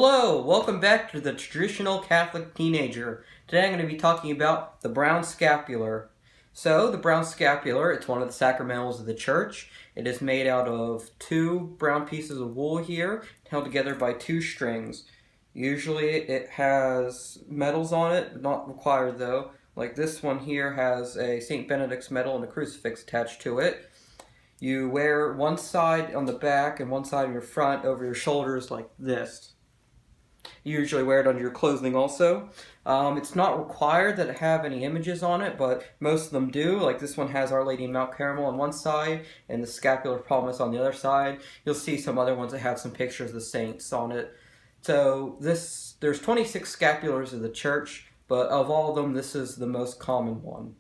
Hello, welcome back to the Traditional Catholic Teenager. Today I'm going to be talking about the brown scapular. So, the brown scapular, it's one of the sacramentals of the church. It is made out of two brown pieces of wool here, held together by two strings. Usually it has medals on it, not required though. Like this one here has a St. Benedict's medal and a crucifix attached to it. You wear one side on the back and one side on your front over your shoulders like this. You usually wear it under your clothing also. It's not required that it have any images on it, but most of them do. Like this one has Our Lady of Mount Carmel on one side and the Scapular Promise on the other side. You'll see some other ones that have some pictures of the saints on it. So there's 26 scapulars of the church, but of all of them, this is the most common one.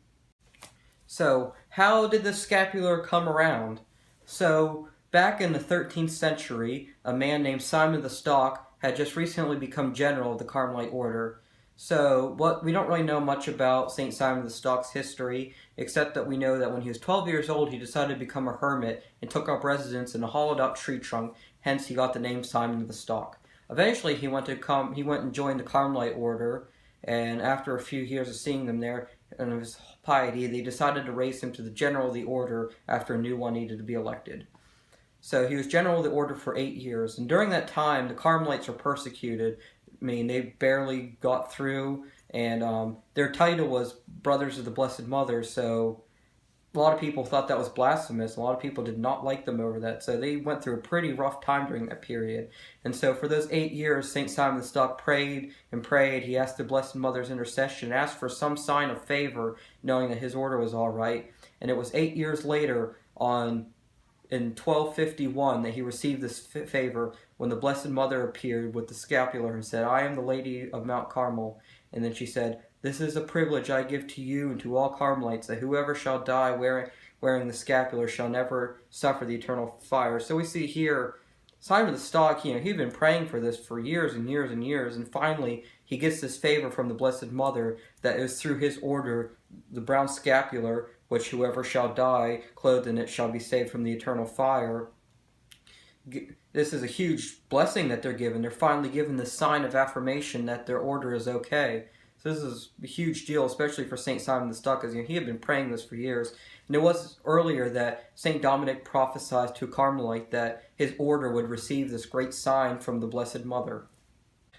So how did the scapular come around? So back in the 13th century, a man named Simon the Stock had just recently become general of the Carmelite order. So we don't really know much about St. Simon the Stock's history, except that we know that when he was 12 years old, he decided to become a hermit and took up residence in a hollowed-out tree trunk. Hence, he got the name Simon the Stock. Eventually, he went and joined the Carmelite order, and after a few years of seeing them there and of his piety, they decided to raise him to the general of the order after a new one needed to be elected. So he was general of the order for 8 years, and during that time, the Carmelites were persecuted. I mean, they barely got through, and their title was Brothers of the Blessed Mother, so a lot of people thought that was blasphemous. A lot of people did not like them over that, so they went through a pretty rough time during that period. And so for those 8 years, St. Simon the Stock prayed and prayed. He asked the Blessed Mother's intercession, asked for some sign of favor, knowing that his order was all right. And it was 8 years later, in 1251, that he received this favor when the Blessed Mother appeared with the scapular and said, "I am the Lady of Mount Carmel." And then she said, "This is a privilege I give to you and to all Carmelites, that whoever shall die wearing the scapular shall never suffer the eternal fire." So we see here, Simon the Stock, he'd been praying for this for years and years and years, and finally he gets this favor from the Blessed Mother that is through his order, the brown scapular, which whoever shall die clothed in it shall be saved from the eternal fire. This is a huge blessing that they're given. They're finally given this sign of affirmation that their order is okay. So this is a huge deal, especially for St. Simon the Stock, because he had been praying this for years. And it was earlier that St. Dominic prophesied to a Carmelite that his order would receive this great sign from the Blessed Mother.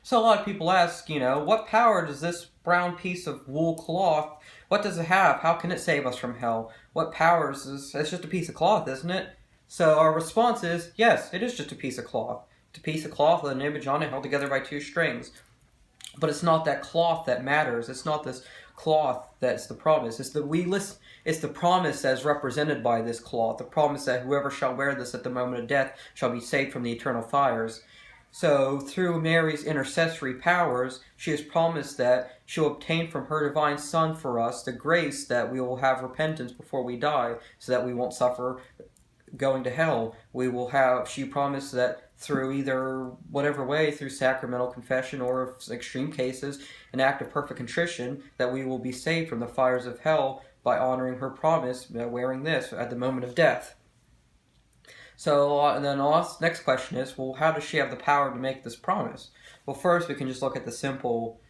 So a lot of people ask, what power does this brown piece of wool cloth, what does it have? How can it save us from hell? What powers is it's just a piece of cloth, isn't it? So our response is, yes, it is just a piece of cloth. It's a piece of cloth with an image on it held together by two strings. But it's not that cloth that matters. It's not this cloth that's the promise. It's the promise as represented by this cloth. The promise that whoever shall wear this at the moment of death shall be saved from the eternal fires. So through Mary's intercessory powers, she has promised that she will obtain from her divine Son for us the grace that we will have repentance before we die, so that we won't suffer going to hell. She promised that through either whatever way, through sacramental confession or extreme cases, an act of perfect contrition, that we will be saved from the fires of hell by honoring her promise, wearing this at the moment of death. So and then the next question is, well, how does she have the power to make this promise? Well, first we can just look at the simple,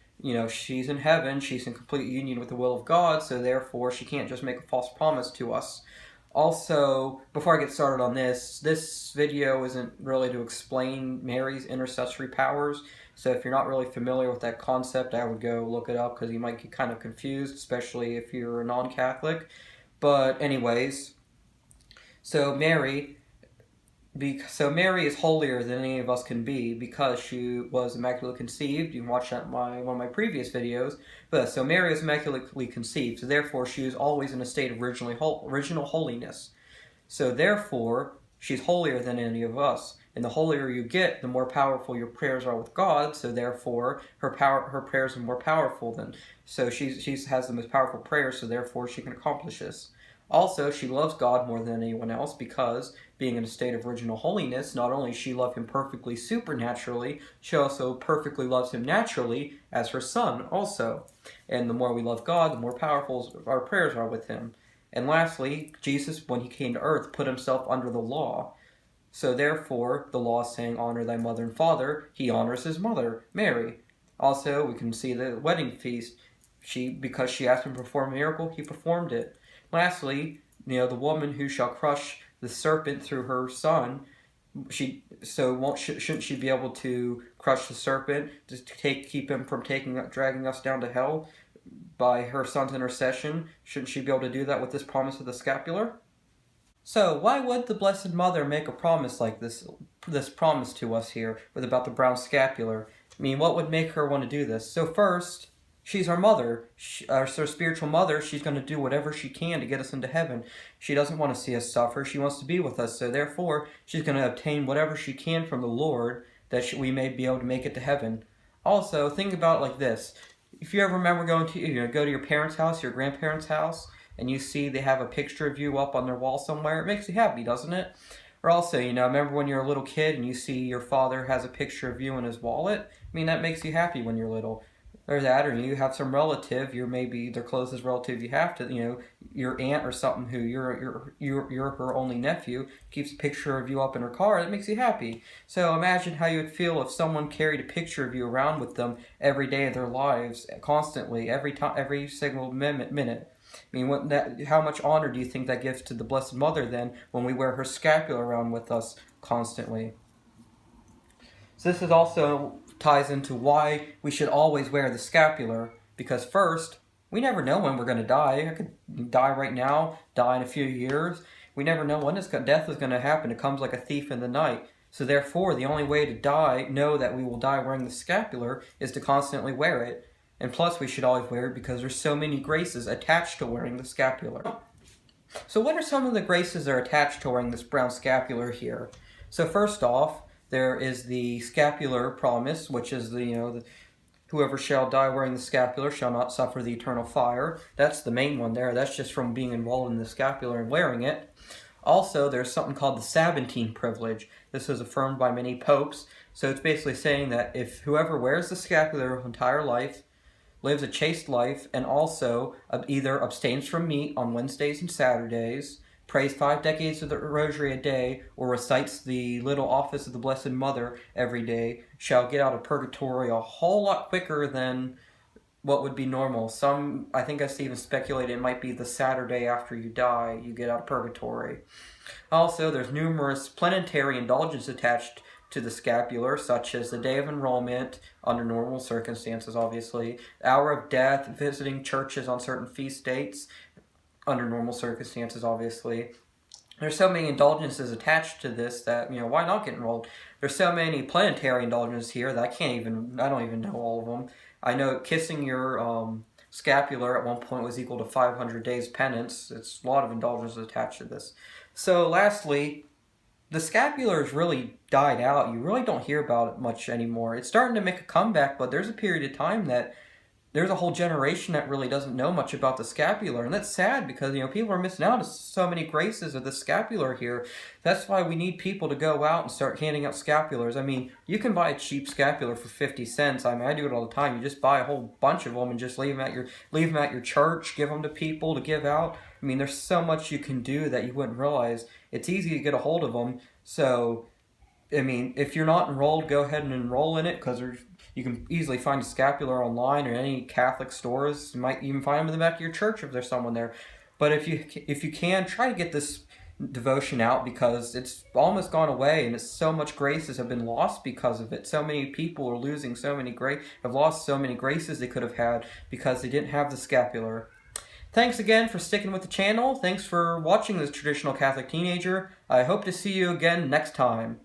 she's in heaven, she's in complete union with the will of God, so therefore she can't just make a false promise to us. Also, before I get started on this video isn't really to explain Mary's intercessory powers, so if you're not really familiar with that concept, I would go look it up, because you might get kind of confused, especially if you're a non-Catholic. But anyways, so Mary is holier than any of us can be, because she was immaculately conceived. You can watch that in one of my previous videos. But so Mary is immaculately conceived, so therefore she is always in a state of original holiness. So therefore she's holier than any of us. And the holier you get, the more powerful your prayers are with God. So therefore her prayers are more powerful than. So she has the most powerful prayers. So therefore she can accomplish this. Also, she loves God more than anyone else, because being in a state of original holiness, not only does she love him perfectly supernaturally, she also perfectly loves him naturally as her Son also. And the more we love God, the more powerful our prayers are with him. And lastly, Jesus, when he came to earth, put himself under the law. So therefore, the law is saying, honor thy mother and father. He honors his mother, Mary. Also, we can see the wedding feast. Because she asked him to perform a miracle, he performed it. Lastly, the woman who shall crush the serpent through her son, shouldn't she be able to crush the serpent to keep him from dragging us down to hell by her son's intercession? Shouldn't she be able to do that with this promise of the scapular? So why would the Blessed Mother make a promise like this promise to us here about the brown scapular? I mean, what would make her want to do this? So first, she's our mother, our spiritual mother. She's going to do whatever she can to get us into heaven. She doesn't want to see us suffer. She wants to be with us. So therefore, she's going to obtain whatever she can from the Lord that we may be able to make it to heaven. Also, think about it like this. If you ever remember going to go to your parents' house, your grandparents' house, and you see they have a picture of you up on their wall somewhere, it makes you happy, doesn't it? Or also, remember when you're a little kid and you see your father has a picture of you in his wallet? I mean, that makes you happy when you're little. Or that, or you have some relative, you're maybe their closest relative you have to, your aunt or something who you're her only nephew, keeps a picture of you up in her car, that makes you happy. So imagine how you would feel if someone carried a picture of you around with them every day of their lives, constantly, every single minute. I mean, how much honor do you think that gives to the Blessed Mother then when we wear her scapular around with us constantly? So this is also ties into why we should always wear the scapular, because first, we never know when we're going to die. I could die right now, die in a few years. We never know when death is going to happen. It comes like a thief in the night. So therefore, the only way to know that we will die wearing the scapular, is to constantly wear it. And plus, we should always wear it because there's so many graces attached to wearing the scapular. So what are some of the graces that are attached to wearing this brown scapular here? So first off, there is the scapular promise, which is whoever shall die wearing the scapular shall not suffer the eternal fire. That's the main one there. That's just from being enrolled in the scapular and wearing it. Also, there's something called the Sacramental privilege. This is affirmed by many popes. So it's basically saying that if whoever wears the scapular their entire life, lives a chaste life, and also either abstains from meat on Wednesdays and Saturdays, prays 5 decades of the Rosary a day, or recites the little office of the Blessed Mother every day, shall get out of purgatory a whole lot quicker than what would be normal. I think I even speculated it might be the Saturday after you die, you get out of purgatory. Also, there's numerous plenary indulgences attached to the scapular, such as the day of enrollment, under normal circumstances, obviously, hour of death, visiting churches on certain feast dates, under normal circumstances, obviously. There's so many indulgences attached to this that, why not get enrolled? There's so many plenary indulgences here that I don't even know all of them. I know kissing your scapular at one point was equal to 500 days penance. It's a lot of indulgences attached to this. So lastly, the scapular has really died out. You really don't hear about it much anymore. It's starting to make a comeback, but there's a period of time that there's a whole generation that really doesn't know much about the scapular, and that's sad because people are missing out on so many graces of the scapular here. That's why we need people to go out and start handing out scapulars. I mean, you can buy a cheap scapular for 50 cents. I mean, I do it all the time. You just buy a whole bunch of them and just leave them at your church, give them to people to give out. I mean, there's so much you can do that you wouldn't realize. It's easy to get a hold of them. So, I mean, if you're not enrolled, go ahead and enroll in it, because you can easily find a scapular online or any Catholic stores. You might even find them in the back of your church if there's someone there. But if you can, try to get this devotion out, because it's almost gone away, and so much graces have been lost because of it. So many people are losing have lost so many graces they could have had because they didn't have the scapular. Thanks again for sticking with the channel. Thanks for watching this Traditional Catholic Teenager. I hope to see you again next time.